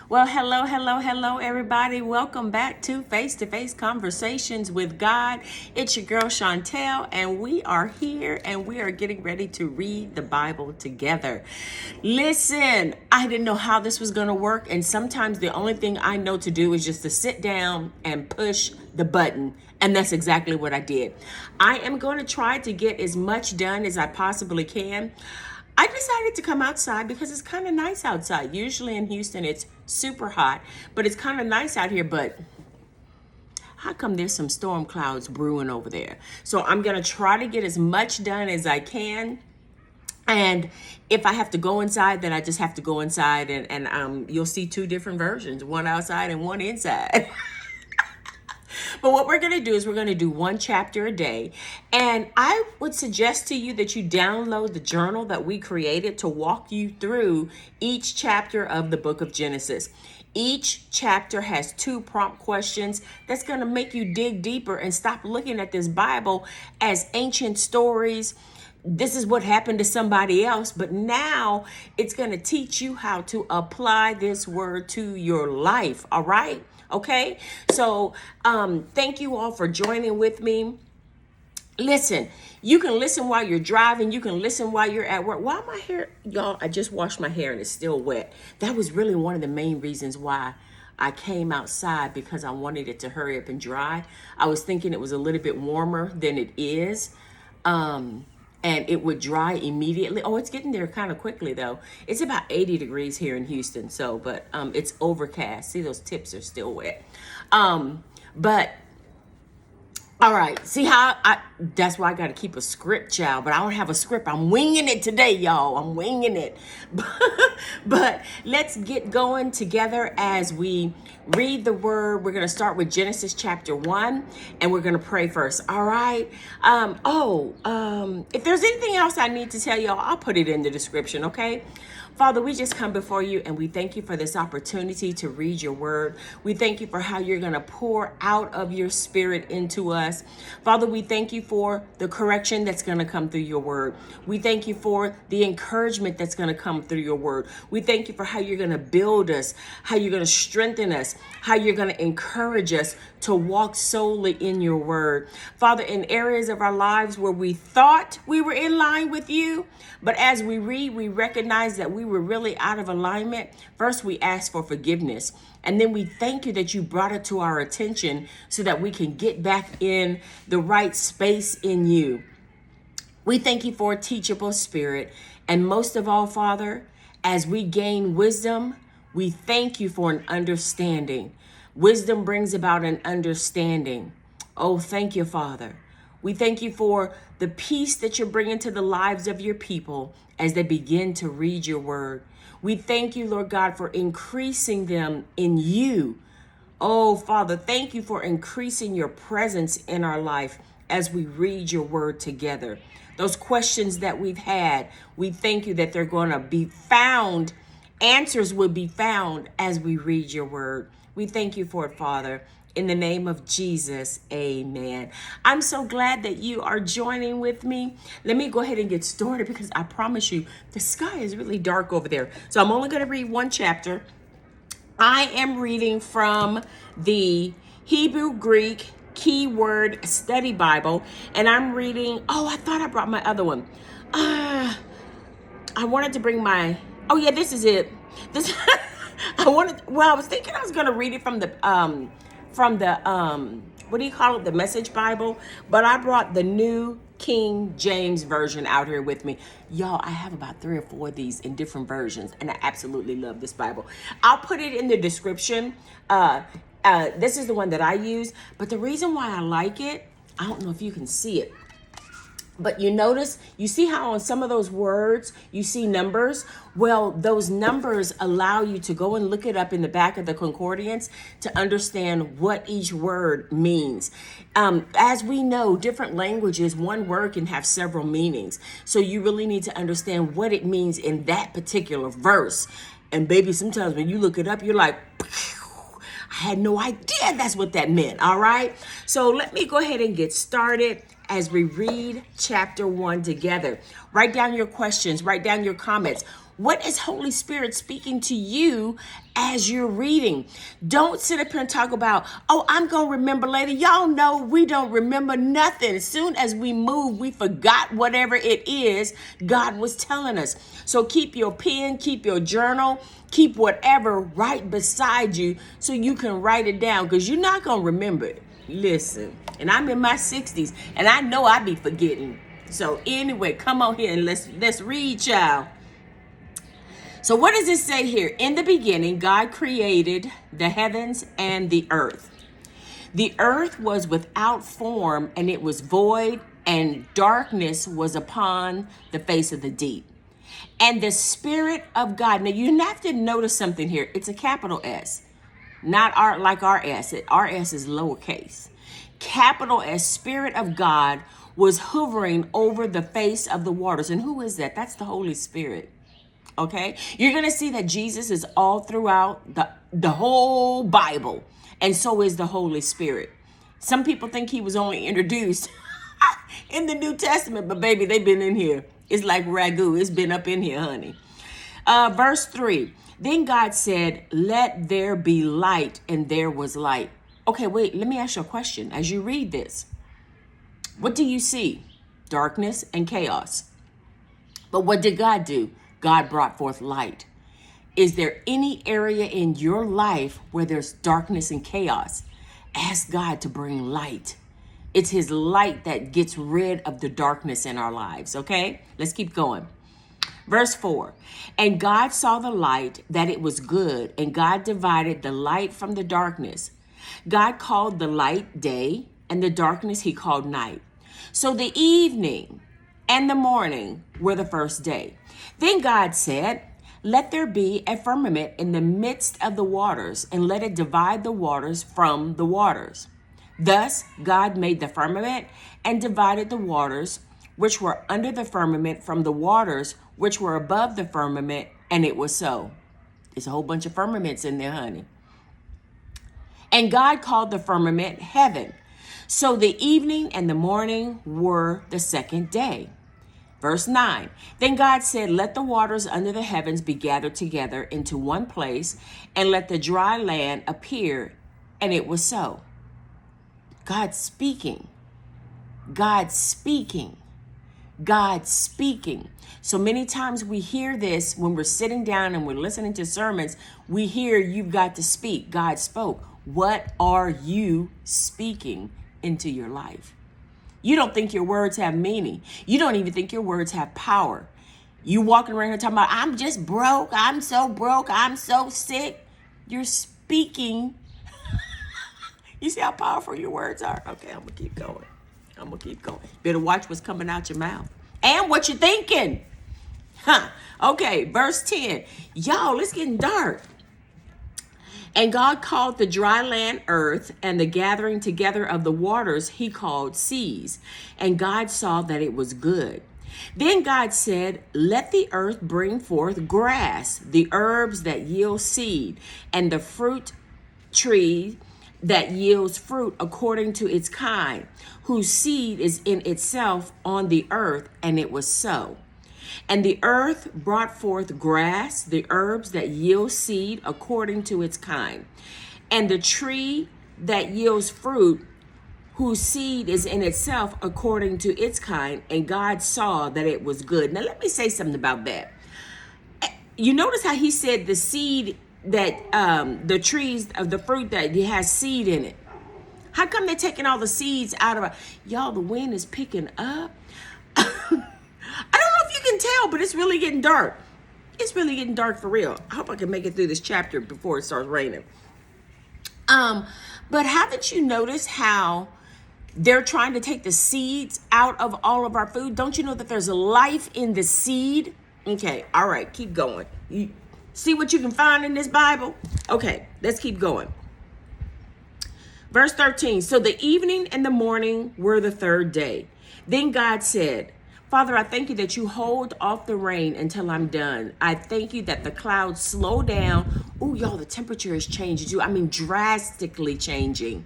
Well, hello, everybody. Welcome back to Face2Face Conversations with God. It's your girl, Chantel, and we are here and we are getting ready to read the Bible together. Listen, I didn't know how this was going to work, and sometimes the only thing I know to do is just to sit down and push the button, and that's exactly what I did. I am going to try to get as much done as I possibly can. I decided to come outside because it's kind of nice outside. Usually in Houston, it's super hot, but it's kind of nice out here. But how come there's some storm clouds brewing over there? So I'm going to try to get as much done as I can. And if I have to go inside, then I just have to go inside. And you'll see two different versions, one outside and one inside. But what we're going to do is we're going to do one chapter a day. And I would suggest to you that you download the journal that we created to walk you through each chapter of the book of Genesis. Each chapter has 2 prompt questions that's going to make you dig deeper and stop looking at this Bible as ancient stories. This is what happened to somebody else, but now it's going to teach you how to apply this word to your life. All right. Okay, so thank you all for joining with me. Listen, you can listen while you're driving. You can listen while you're at work. Why my hair, y'all, I just washed my hair and it's still wet. That was really one of the main reasons why I came outside, because I wanted it to hurry up and dry. I was thinking it was a little bit warmer than it is. And it would dry immediately. Oh, it's getting there kind of quickly though. It's about 80 degrees here in Houston. So, but it's overcast. See, those tips are still wet. But all right, see how that's why I got to keep a script, child, but I don't have a script. I'm winging it today, y'all. I'm winging it. But let's get going together as we read the word. We're going to start with Genesis chapter 1, and we're going to pray first. All right. If there's anything else I need to tell y'all, I'll put it in the description. Okay. Father, we just come before you and we thank you for this opportunity to read your word. We thank you for how you're going to pour out of your spirit into us. Father, we thank you for the correction that's going to come through your word. We thank you for the encouragement that's going to come through your word. We thank you for how you're going to build us, how you're going to strengthen us, how you're going to encourage us to walk solely in your word. Father, in areas of our lives where we thought we were in line with you, but as we read, we recognize that we were really out of alignment. First, we ask for forgiveness. And then we thank you that you brought it to our attention so that we can get back in the right space in you. We thank you for a teachable spirit. And most of all, Father, as we gain wisdom, we thank you for an understanding. Wisdom brings about an understanding. Oh, thank you, Father. We thank you for the peace that you're bringing to the lives of your people as they begin to read your word. We thank you, Lord God, for increasing them in you. Oh, Father, thank you for increasing your presence in our life as we read your word together. Those questions that we've had, we thank you that they're going to be found. Answers will be found as we read your word. We thank you for it, Father. In the name of Jesus, amen. I'm so glad that you are joining with me. Let me go ahead and get started because I promise you the sky is really dark over there. So I'm only going to read one chapter. I am reading from the Hebrew Greek Keyword Study Bible, and I'm reading, I thought I brought my other one. I wanted to bring oh yeah, this is it. I was thinking I was going to read it from the what do you call it? The Message Bible. But I brought the New King James Version out here with me. Y'all, I have about 3 or 4 of these in different versions, and I absolutely love this Bible. I'll put it in the description. This is the one that I use. But the reason why I like it, I don't know if you can see it, but you see how on some of those words, you see numbers? Well, those numbers allow you to go and look it up in the back of the concordance to understand what each word means. As we know, different languages, one word can have several meanings. So you really need to understand what it means in that particular verse. And baby, sometimes when you look it up, you're like, I had no idea that's what that meant. All right. So let me go ahead and get started as we read chapter 1 together. Write down your questions, write down your comments. What is Holy Spirit speaking to you as you're reading? Don't sit up here and talk about, oh, I'm going to remember later. Y'all know we don't remember nothing. As soon as we move, we forgot whatever it is God was telling us. So keep your pen, keep your journal, keep whatever right beside you so you can write it down, because you're not going to remember it. Listen, and I'm in my 60s and I know I be forgetting. So anyway, come on here and let's read, child. So what does it say here? In the beginning, God created the heavens and the earth. The earth was without form and it was void, and darkness was upon the face of the deep. And the Spirit of God. Now you have to notice something here. It's a capital S, not like our S. Our S is lowercase. Capital S, Spirit of God was hovering over the face of the waters. And who is that? That's the Holy Spirit. Okay, you're going to see that Jesus is all throughout the whole Bible, and so is the Holy Spirit. Some people think he was only introduced in the New Testament, but baby, they've been in here. It's like ragu. It's been up in here, honey. Verse 3, then God said, let there be light, and there was light. Okay, wait, let me ask you a question. As you read this, what do you see? Darkness and chaos. But what did God do? God brought forth light. Is there any area in your life where there's darkness and chaos? Ask God to bring light. It's his light that gets rid of the darkness in our lives, okay? Let's keep going. Verse 4, and God saw the light, that it was good, and God divided the light from the darkness. God called the light day, and the darkness he called night. So the evening and the morning were the first day. Then God said, let there be a firmament in the midst of the waters, and let it divide the waters from the waters. Thus God made the firmament and divided the waters which were under the firmament from the waters which were above the firmament, and it was so. There's a whole bunch of firmaments in there, honey. And God called the firmament heaven. So the evening and the morning were the second day. Verse 9, then God said, let the waters under the heavens be gathered together into one place, and let the dry land appear. And it was so. God speaking. God speaking. God speaking. So many times we hear this when we're sitting down and we're listening to sermons. We hear you've got to speak. God spoke. What are you speaking into your life? You don't think your words have meaning. You don't even think your words have power. You walking around here talking about, I'm just broke. I'm so broke. I'm so sick. You're speaking. You see how powerful your words are? Okay, I'm going to keep going. I'm going to keep going. Better watch what's coming out your mouth and what you're thinking. Okay, verse 10. Y'all, it's getting dark. And God called the dry land earth, and the gathering together of the waters he called seas. And God saw that it was good. Then God said, let the earth bring forth grass, the herbs that yield seed, and the fruit tree that yields fruit according to its kind, whose seed is in itself on the earth. And it was so. And the earth brought forth grass, the herbs that yield seed according to its kind, and the tree that yields fruit, whose seed is in itself according to its kind. And God saw that it was good. Now, let me say something about that. You notice how he said the seed that the trees of the fruit that has seed in it. How come they're taking all the seeds out of it? Y'all, the wind is picking up. I don't know if you can tell, but it's really getting dark. It's really getting dark for real. I hope I can make it through this chapter before it starts raining. But haven't you noticed how they're trying to take the seeds out of all of our food? Don't you know that there's life in the seed? Okay, all right, keep going. You see what you can find in this Bible? Okay, let's keep going. Verse 13, so the evening and the morning were the third day. Then God said, Father, I thank you that you hold off the rain until I'm done. I thank you that the clouds slow down. Oh, y'all, the temperature is changing too. I mean, drastically changing.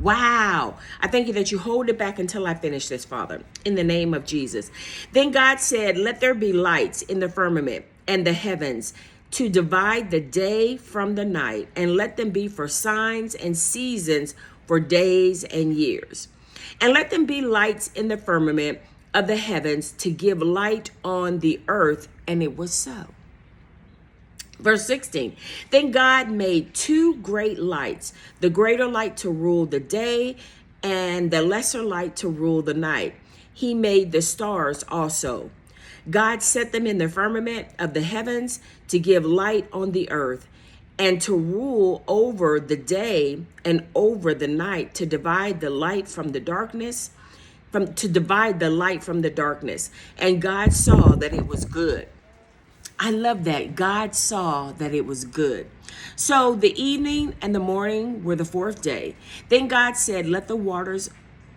Wow. I thank you that you hold it back until I finish this, Father, in the name of Jesus. Then God said, let there be lights in the firmament and the heavens, to divide the day from the night, and let them be for signs and seasons, for days and years. And let them be lights in the firmament of the heavens to give light on the earth. And it was so. Verse 16, then God made two great lights, the greater light to rule the day and the lesser light to rule the night. He made the stars also. God set them in the firmament of the heavens to give light on the earth, and to rule over the day and over the night, to divide the light from the darkness, to divide the light from the darkness. And God saw that it was good. I love that. God saw that it was good. So the evening and the morning were the fourth day. Then God said, let the waters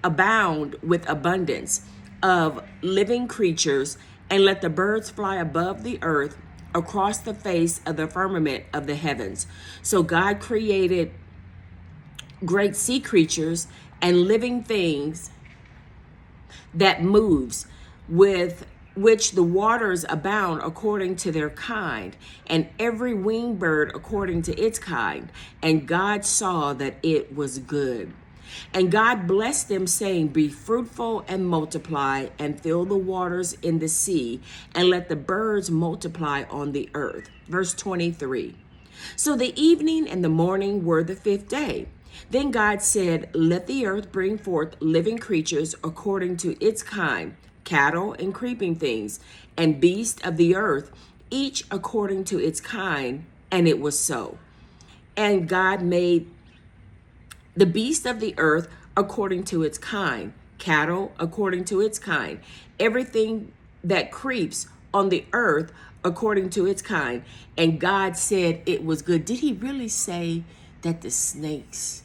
abound with abundance of living creatures, and let the birds fly above the earth across the face of the firmament of the heavens. So God created great sea creatures and living things that moves, with which the waters abound according to their kind, and every winged bird according to its kind. And God saw that it was good. And God blessed them, saying, be fruitful and multiply, and fill the waters in the sea, and let the birds multiply on the earth. Verse 23. So the evening and the morning were the fifth day. Then God said, let the earth bring forth living creatures according to its kind, cattle and creeping things, and beasts of the earth, each according to its kind. And it was so. And God made the beast of the earth according to its kind, cattle according to its kind, everything that creeps on the earth according to its kind. And God said it was good. Did he really say that the snakes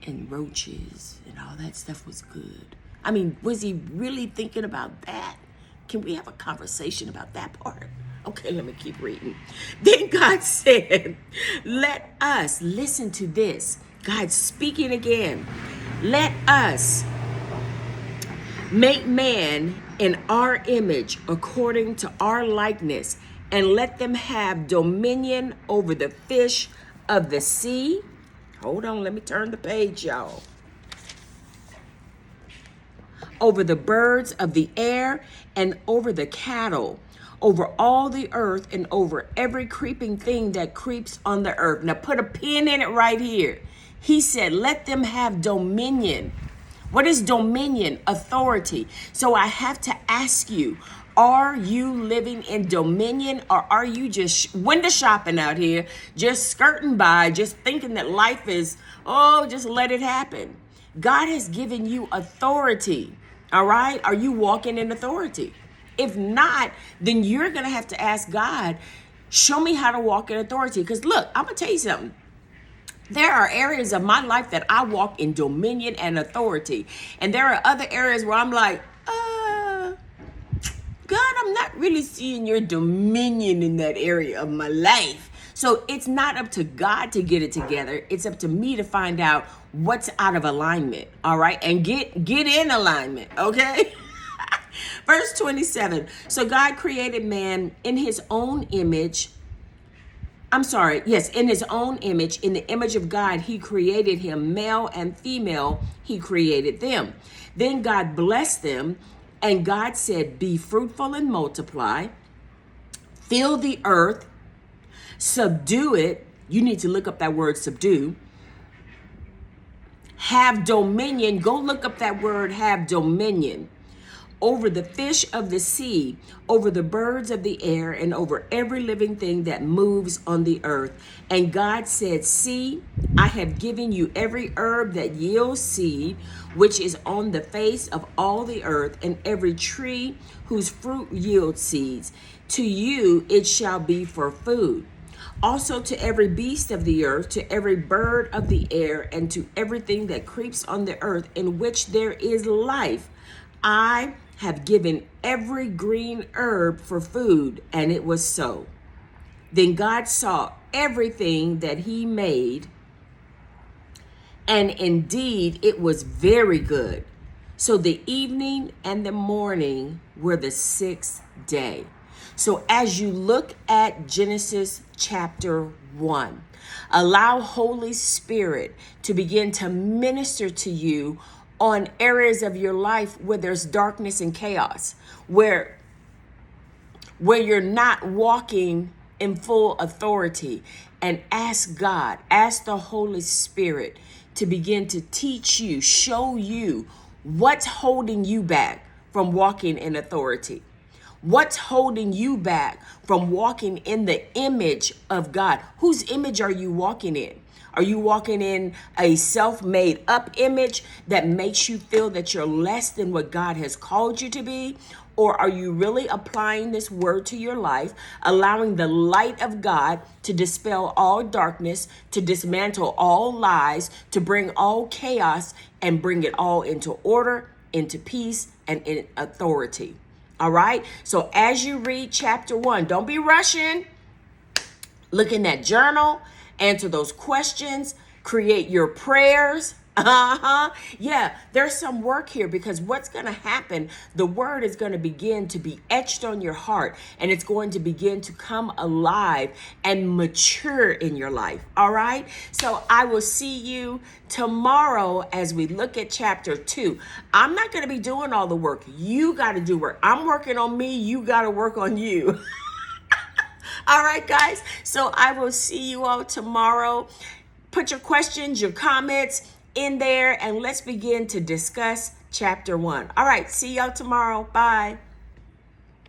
and roaches and all that stuff was good? I mean, was he really thinking about that? Can we have a conversation about that part? Okay, let me keep reading. Then God said, let us, listen to this. God speaking again. Let us make man in our image according to our likeness, and let them have dominion over the fish of the sea. Hold on, let me turn the page, y'all. Over the birds of the air, and over the cattle, over all the earth, and over every creeping thing that creeps on the earth. Now put a pin in it right here. He said, let them have dominion. What is dominion? Authority. So I have to ask you, are you living in dominion, or are you just window shopping out here, just skirting by, just thinking that life is, oh, just let it happen? God has given you authority. All right. Are you walking in authority? If not, then you're going to have to ask God, show me how to walk in authority. Because look, I'm going to tell you something. There are areas of my life that I walk in dominion and authority. And there are other areas where I'm like, God, I'm not really seeing your dominion in that area of my life. So it's not up to God to get it together. It's up to me to find out what's out of alignment. All right. And get in alignment. Okay. Verse 27. So God created man in his own image. In his own image, in the image of God, he created him, male and female, he created them. Then God blessed them, and God said, be fruitful and multiply, fill the earth, subdue it. You need to look up that word, subdue. Have dominion. Go look up that word, have dominion. Over the fish of the sea, over the birds of the air, and over every living thing that moves on the earth. And God said, see, I have given you every herb that yields seed, which is on the face of all the earth, and every tree whose fruit yields seeds. To you it shall be for food. Also to every beast of the earth, to every bird of the air, and to everything that creeps on the earth, in which there is life, I have given every green herb for food. And it was so. Then God saw everything that he made, and indeed it was very good. So the evening and the morning were the sixth day. So as you look at Genesis chapter 1, allow Holy Spirit to begin to minister to you on areas of your life where there's darkness and chaos, where you're not walking in full authority, and ask God, ask the Holy Spirit to begin to teach you, show you what's holding you back from walking in authority. What's holding you back from walking in the image of God? Whose image are you walking in? Are you walking in a self-made up image that makes you feel that you're less than what God has called you to be? Or are you really applying this word to your life, allowing the light of God to dispel all darkness, to dismantle all lies, to bring all chaos and bring it all into order, into peace, and in authority? All right. So as you read chapter 1, don't be rushing. Look in that journal, answer those questions, create your prayers. Yeah, there's some work here, because what's going to happen, the word is going to begin to be etched on your heart, and it's going to begin to come alive and mature in your life. All right. So I will see you tomorrow as we look at chapter 2. I'm not going to be doing all the work. You got to do work. I'm working on me. You got to work on you. All right, guys. So I will see you all tomorrow. Put your questions, your comments in there, and let's begin to discuss chapter 1. All right. See y'all tomorrow. Bye.